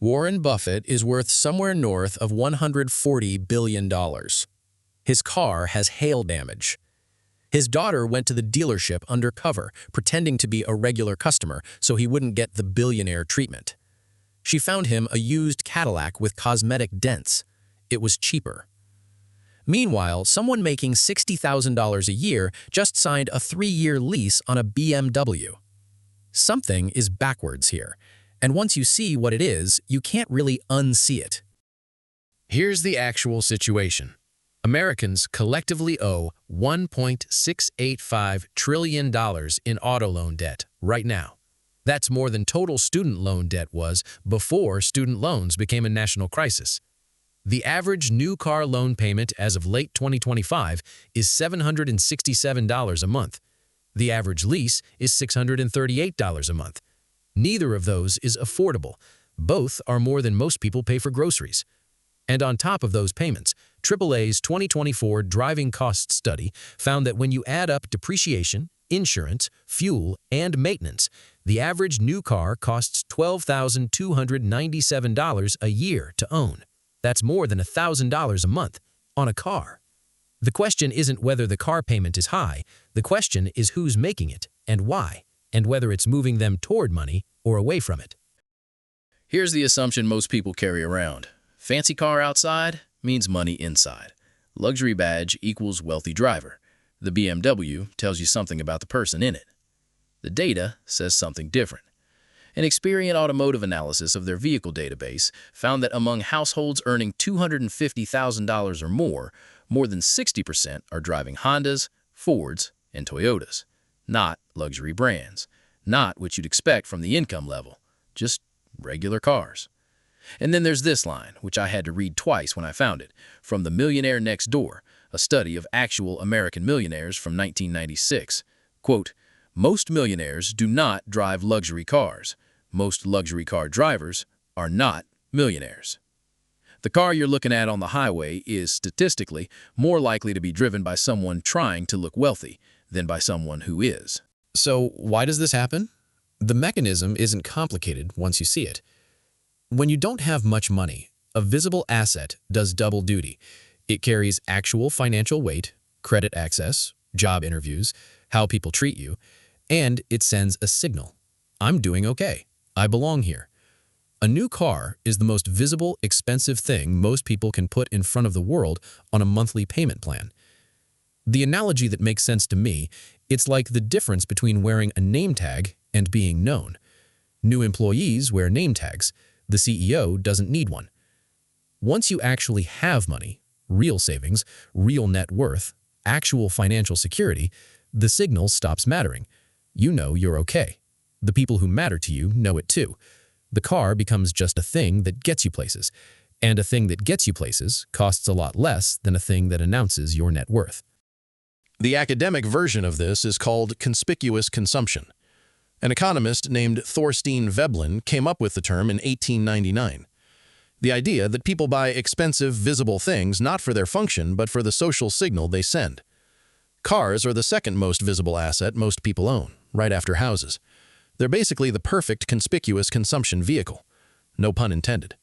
Warren Buffett is worth somewhere north of $140 billion. His car has hail damage. His daughter went to the dealership undercover, pretending to be a regular customer so he wouldn't get the billionaire treatment. She found him a used Cadillac with cosmetic dents. It was cheaper. Meanwhile, someone making $60,000 a year just signed a 3-year lease on a BMW. Something is backwards here, and once you see what it is, you can't really unsee it. Here's the actual situation. Americans collectively owe $1.685 trillion in auto loan debt right now. That's more than total student loan debt was before student loans became a national crisis. The average new car loan payment as of late 2025 is $767 a month. The average lease is $638 a month. Neither of those is affordable. Both are more than most people pay for groceries. And on top of those payments, AAA's 2024 driving cost study found that when you add up depreciation, insurance, fuel, and maintenance, the average new car costs $12,297 a year to own. That's more than $1,000 a month on a car. The question isn't whether the car payment is high. The question is who's making it and why, and whether it's moving them toward money or away from it. Here's the assumption most people carry around. Fancy car outside means money inside. Luxury badge equals wealthy driver. The BMW tells you something about the person in it. The data says something different. An Experian automotive analysis of their vehicle database found that among households earning $250,000 or more than 60% are driving Hondas, Fords, and Toyotas. Not luxury brands. Not what you'd expect from the income level. Just regular cars. And then there's this line, which I had to read twice when I found it, from the Millionaire Next Door, a study of actual American millionaires from 1996. Quote, "Most millionaires do not drive luxury cars. Most luxury car drivers are not millionaires." The car you're looking at on the highway is statistically more likely to be driven by someone trying to look wealthy than by someone who is. So why does this happen? The mechanism isn't complicated once you see it. When you don't have much money, a visible asset does double duty. It carries actual financial weight, credit access, job interviews, how people treat you, and it sends a signal. I'm doing okay. I belong here. A new car is the most visible, expensive thing most people can put in front of the world on a monthly payment plan. The analogy that makes sense to me, it's like the difference between wearing a name tag and being known. New employees wear name tags. The CEO doesn't need one. Once you actually have money, real savings, real net worth, actual financial security, the signal stops mattering. You know you're okay. The people who matter to you know it too. The car becomes just a thing that gets you places, and a thing that gets you places costs a lot less than a thing that announces your net worth. The academic version of this is called conspicuous consumption. An economist named Thorstein Veblen came up with the term in 1899. The idea that people buy expensive, visible things not for their function but for the social signal they send. Cars are the second most visible asset most people own, right after houses. They're basically the perfect conspicuous consumption vehicle. No pun intended.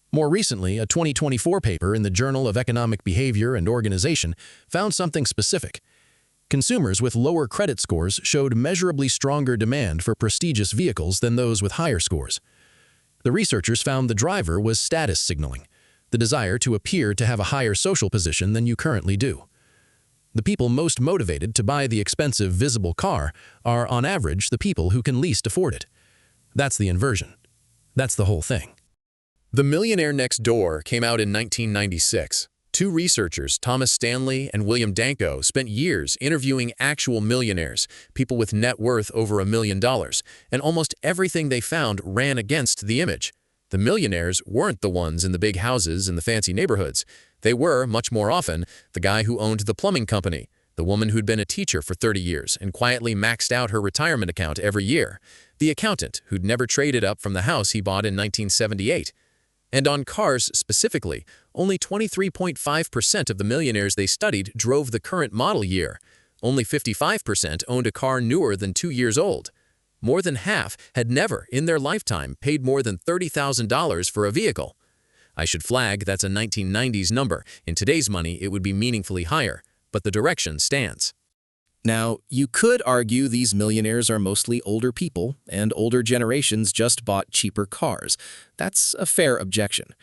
More recently, a 2024 paper in the Journal of Economic Behavior and Organization found something specific. Consumers with lower credit scores showed measurably stronger demand for prestigious vehicles than those with higher scores. The researchers found the driver was status signaling, the desire to appear to have a higher social position than you currently do. The people most motivated to buy the expensive, visible car are, on average, the people who can least afford it. That's the inversion. That's the whole thing. The Millionaire Next Door came out in 1996. Two researchers, Thomas Stanley and William Danko, spent years interviewing actual millionaires, people with net worth over $1 million, and almost everything they found ran against the image. The millionaires weren't the ones in the big houses in the fancy neighborhoods. They were, much more often, the guy who owned the plumbing company, the woman who'd been a teacher for 30 years and quietly maxed out her retirement account every year, the accountant who'd never traded up from the house he bought in 1978. And on cars specifically, only 23.5% of the millionaires they studied drove the current model year. Only 55% owned a car newer than 2 years old. More than half had never, in their lifetime, paid more than $30,000 for a vehicle. I should flag that's a 1990s number. In today's money, it would be meaningfully higher, but the direction stands. Now, you could argue these millionaires are mostly older people, and older generations just bought cheaper cars. That's a fair objection.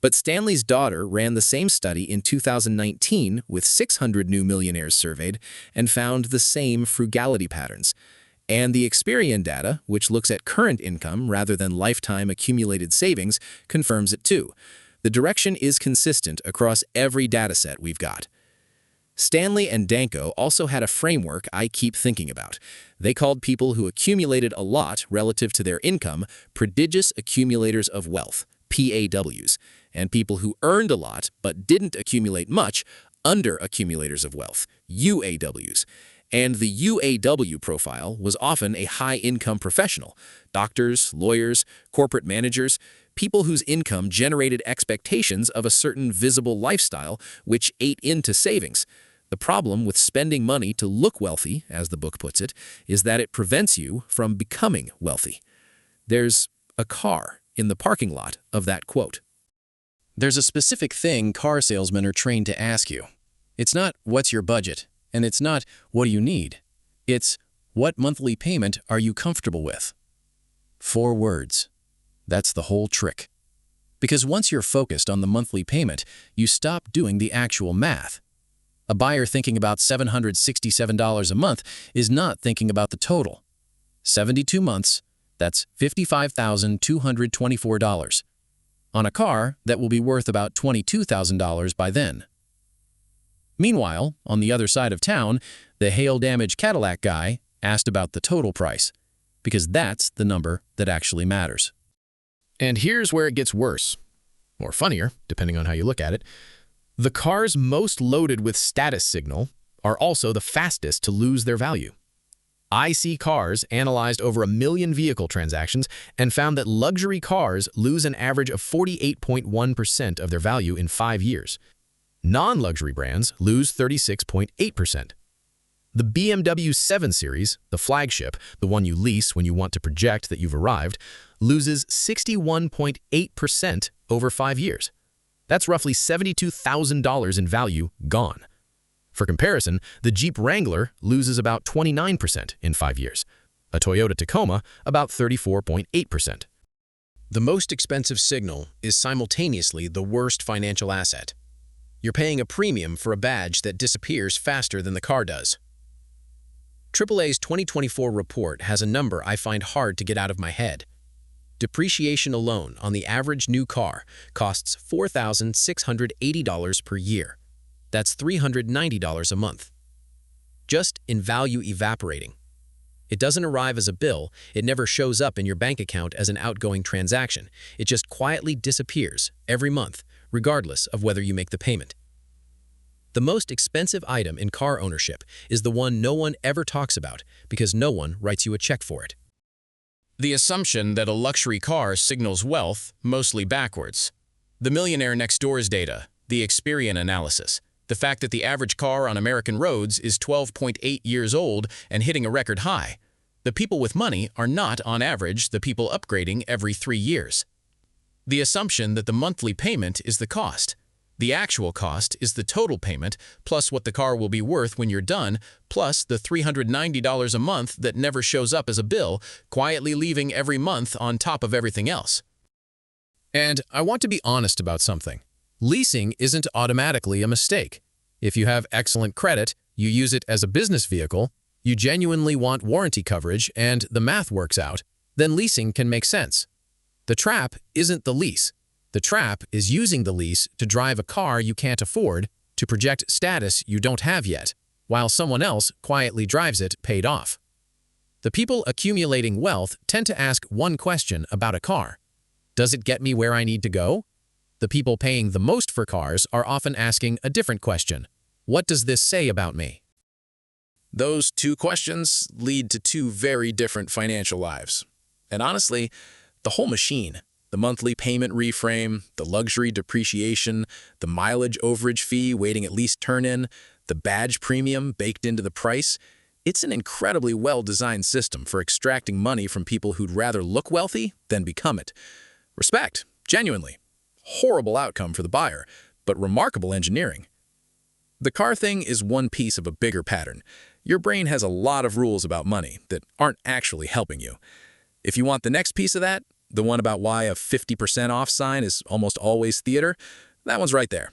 But Stanley's daughter ran the same study in 2019 with 600 new millionaires surveyed and found the same frugality patterns. And the Experian data, which looks at current income rather than lifetime accumulated savings, confirms it too. The direction is consistent across every dataset we've got. Stanley and Danko also had a framework I keep thinking about. They called people who accumulated a lot relative to their income prodigious accumulators of wealth, PAWs, and people who earned a lot but didn't accumulate much, under accumulators of wealth, UAWs. And the UAW profile was often a high-income professional, doctors, lawyers, corporate managers, people whose income generated expectations of a certain visible lifestyle which ate into savings. The problem with spending money to look wealthy, as the book puts it, is that it prevents you from becoming wealthy. There's a car in the parking lot of that quote. There's a specific thing car salesmen are trained to ask you. It's not, what's your budget? And it's not, what do you need? It's, what monthly payment are you comfortable with? 4 words. That's the whole trick. Because once you're focused on the monthly payment, you stop doing the actual math. A buyer thinking about $767 a month is not thinking about the total. 72 months, that's $55,224. On a car that will be worth about $22,000 by then. Meanwhile, on the other side of town, the hail-damaged Cadillac guy asked about the total price, because that's the number that actually matters. And here's where it gets worse, or funnier, depending on how you look at it. The cars most loaded with status signal are also the fastest to lose their value. IC Cars analyzed over 1 million vehicle transactions and found that luxury cars lose an average of 48.1% of their value in 5 years. Non-luxury brands lose 36.8%. The BMW 7 Series, the flagship, the one you lease when you want to project that you've arrived, loses 61.8% over 5 years. That's roughly $72,000 in value gone. For comparison, the Jeep Wrangler loses about 29% in 5 years. A Toyota Tacoma, about 34.8%. The most expensive signal is simultaneously the worst financial asset. You're paying a premium for a badge that disappears faster than the car does. AAA's 2024 report has a number I find hard to get out of my head. Depreciation alone on the average new car costs $4,680 per year. That's $390 a month. Just in value evaporating. It doesn't arrive as a bill, it never shows up in your bank account as an outgoing transaction. It just quietly disappears every month, regardless of whether you make the payment. The most expensive item in car ownership is the one no one ever talks about because no one writes you a check for it. The assumption that a luxury car signals wealth, mostly backwards. The Millionaire Next Door's data, the Experian analysis, the fact that the average car on American roads is 12.8 years old and hitting a record high. The people with money are not, on average, the people upgrading every 3 years. The assumption that the monthly payment is the cost. The actual cost is the total payment, plus what the car will be worth when you're done, plus the $390 a month that never shows up as a bill, quietly leaving every month on top of everything else. And I want to be honest about something. Leasing isn't automatically a mistake. If you have excellent credit, you use it as a business vehicle, you genuinely want warranty coverage, and the math works out, then leasing can make sense. The trap isn't the lease. The trap is using the lease to drive a car you can't afford, to project status you don't have yet, while someone else quietly drives it paid off. The people accumulating wealth tend to ask one question about a car. Does it get me where I need to go? The people paying the most for cars are often asking a different question. What does this say about me? Those 2 questions lead to 2 very different financial lives. And honestly, the whole machine, the monthly payment reframe, the luxury depreciation, the mileage overage fee waiting at least turn-in, the badge premium baked into the price, It's an incredibly well-designed system for extracting money from people who'd rather look wealthy than become it. Respect, genuinely. Horrible outcome for the buyer, but remarkable engineering. The car thing is one piece of a bigger pattern. Your brain has a lot of rules about money that aren't actually helping you. If you want the next piece of that, the one about why a 50% off sign is almost always theater, that one's right there.